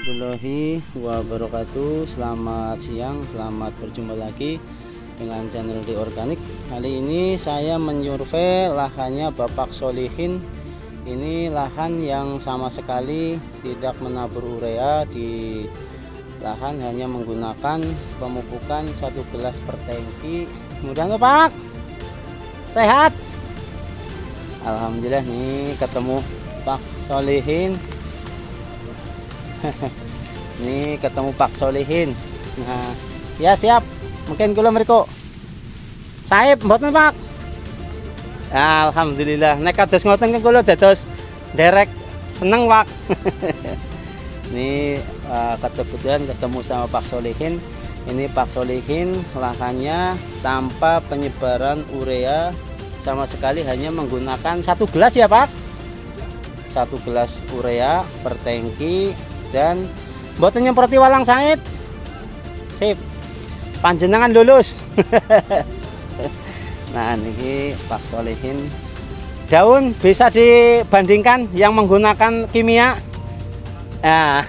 warahmatullahi wabarakatuh. Selamat siang, selamat berjumpa lagi dengan channel di Organik. Kali ini saya menyurvei lahannya Bapak Solihin. Ini lahan yang sama sekali tidak menabur urea, di lahan hanya menggunakan pemupukan 1 gelas per tangki. Mudah-mudahan Pak sehat. Alhamdulillah nih ketemu Pak Solihin. Ini ketemu Pak Solihin. Nah, ya siap. Mungkin kula mriko. Saib mboten, Pak? Alhamdulillah. Nek kados ngoten kan kula dados derek seneng, Pak. Ini kebetulan ketemu sama Pak Solihin. Ini Pak Solihin lahannya tanpa penyebaran urea sama sekali, hanya menggunakan 1 gelas ya, Pak. 1 gelas urea per tangki. Dan mboten nyemproti walang sangit. Sip. Panjenengan lulus. Nah, ini Pak Solihin. Daun bisa dibandingkan yang menggunakan kimia. Nah,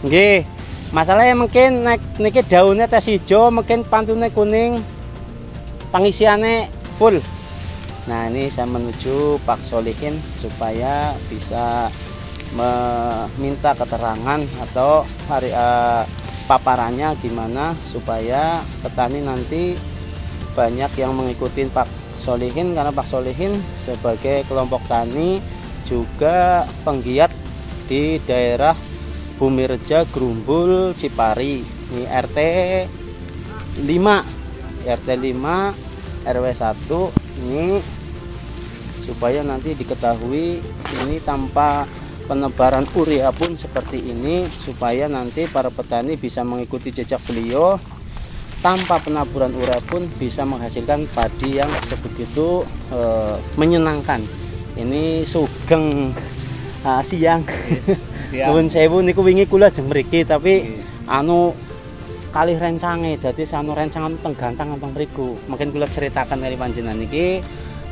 nggih. Masalahnya mungkin niki daunnya tes hijau, mungkin pantune kuning. Pengisiannya full. Nah, ini saya menuju Pak Solihin supaya bisa meminta keterangan atau paparannya gimana supaya petani nanti banyak yang mengikuti Pak Solihin, karena Pak Solihin sebagai kelompok tani juga penggiat di daerah Bumireja, Grumbul, Cipari. Ini RT 5 RW 1 ini, supaya nanti diketahui ini tanpa penebaran urea pun seperti ini, supaya nanti para petani bisa mengikuti jejak beliau. Tanpa penaburan urea pun bisa menghasilkan padi yang sebegitu menyenangkan. Ini sugeng siang. Nuwun sewu niku wingi kula jeng mriki, tapi anu kalih rencange, dadi sanu rencangan teng gantang teng mriku. Mungkin kula ceritakan kali panjenengan iki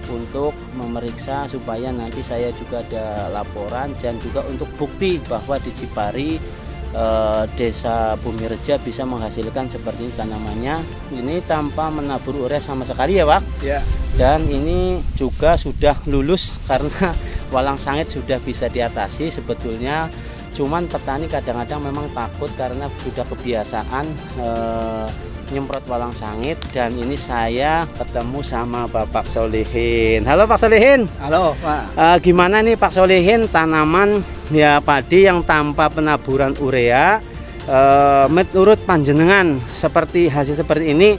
untuk memeriksa supaya nanti saya juga ada laporan dan juga untuk bukti bahwa di Cipari desa Bumireja bisa menghasilkan seperti ini tanamannya. Ini tanpa menabur urea sama sekali ya, Pak. Ya. Dan ini juga sudah lulus karena walang sangit sudah bisa diatasi sebetulnya. Cuman petani kadang-kadang memang takut karena sudah kebiasaan nyemprot walang sangit. Dan ini saya ketemu sama Bapak Solihin. Halo Pak Solihin. Halo Pak. Gimana nih Pak Solihin tanaman ya padi yang tanpa penaburan urea, menurut panjenengan seperti hasil seperti ini,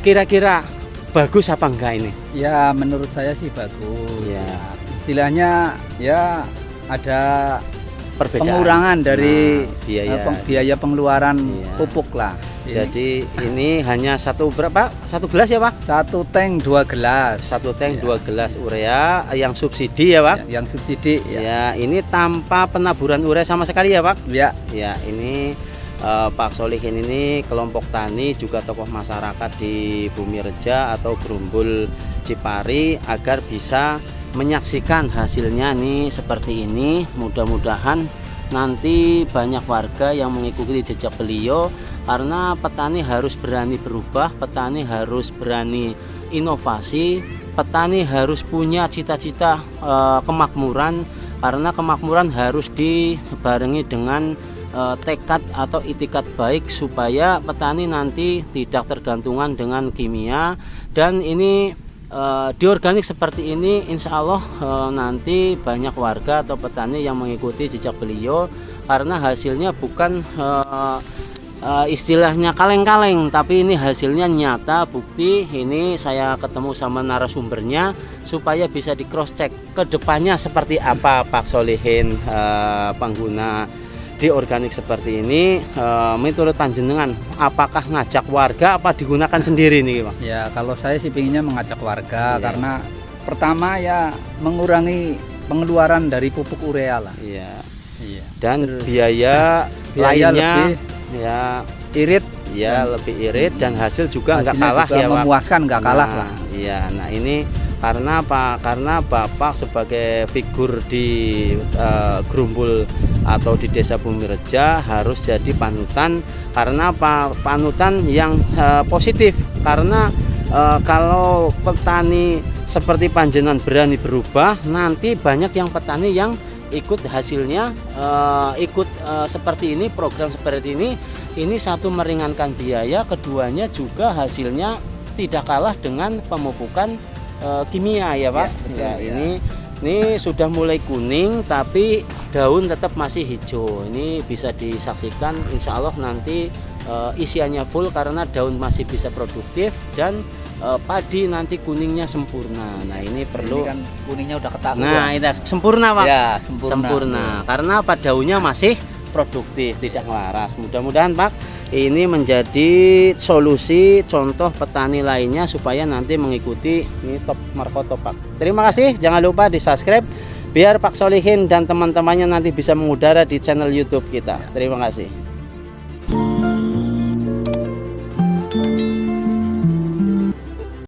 kira-kira bagus apa enggak ini? Ya menurut saya sih bagus. Ya. Istilahnya ya ada Perbedaan. pengurangan dari biaya pengeluaran pupuk lah. Jadi ini hanya satu gelas ya Pak? 1 tank 2 gelas. 1 tank 2 gelas urea yang subsidi ya Pak? Yang subsidi ya. Ini tanpa penaburan urea sama sekali ya Pak? Ya. Ya, ini Pak Solihin ini kelompok tani juga tokoh masyarakat di Bumireja atau Grumbul Cipari agar bisa menyaksikan hasilnya nih seperti ini. Mudah-mudahan nanti banyak warga yang mengikuti jejak beliau, karena petani harus berani berubah, petani harus berani inovasi, petani harus punya cita-cita kemakmuran, karena kemakmuran harus dibarengi dengan tekad atau itikat baik supaya petani nanti tidak tergantungan dengan kimia. Dan ini di organik seperti ini insya Allah nanti banyak warga atau petani yang mengikuti jejak beliau, karena hasilnya bukan istilahnya kaleng-kaleng, tapi ini hasilnya nyata, bukti. Ini saya ketemu sama narasumbernya supaya bisa di cross check ke depannya seperti apa Pak Solihin pengguna di organik seperti ini. Menurut panjenengan apakah ngajak warga apa digunakan sendiri nih Pak? Ya kalau saya sih pinginnya mengajak warga, karena pertama ya mengurangi pengeluaran dari pupuk urea lah. Iya. Iya. Dan biaya lainnya lebih ya irit, ya lebih irit dan hasil juga nggak kalah juga ya Pak. memuaskan, nggak kalah lah. Iya. Nah ini Karena apa? Karena Bapak sebagai figur di Grumbul atau di Desa Bumireja harus jadi panutan. Karena apa? Panutan yang positif. Karena kalau petani seperti panjenengan berani berubah, nanti banyak yang petani yang ikut hasilnya, seperti ini, program seperti ini satu meringankan biaya, keduanya juga hasilnya tidak kalah dengan pemupukan kimia ya Pak. Ya, Ini sudah mulai kuning tapi daun tetap masih hijau. Ini bisa disaksikan, insya Allah nanti isiannya full karena daun masih bisa produktif dan padi nanti kuningnya sempurna. Nah ini perlu. Ini kan kuningnya udah ketahuan. Nah itu sempurna Pak. Ya, sempurna. Karena apa, daunnya masih produktif, tidak ngelaras. Mudah-mudahan Pak ini menjadi solusi contoh petani lainnya supaya nanti mengikuti ini Top Markoto Pak. Terima kasih. Jangan lupa di subscribe biar Pak Solihin dan teman-temannya nanti bisa mengudara di channel YouTube kita. Terima kasih.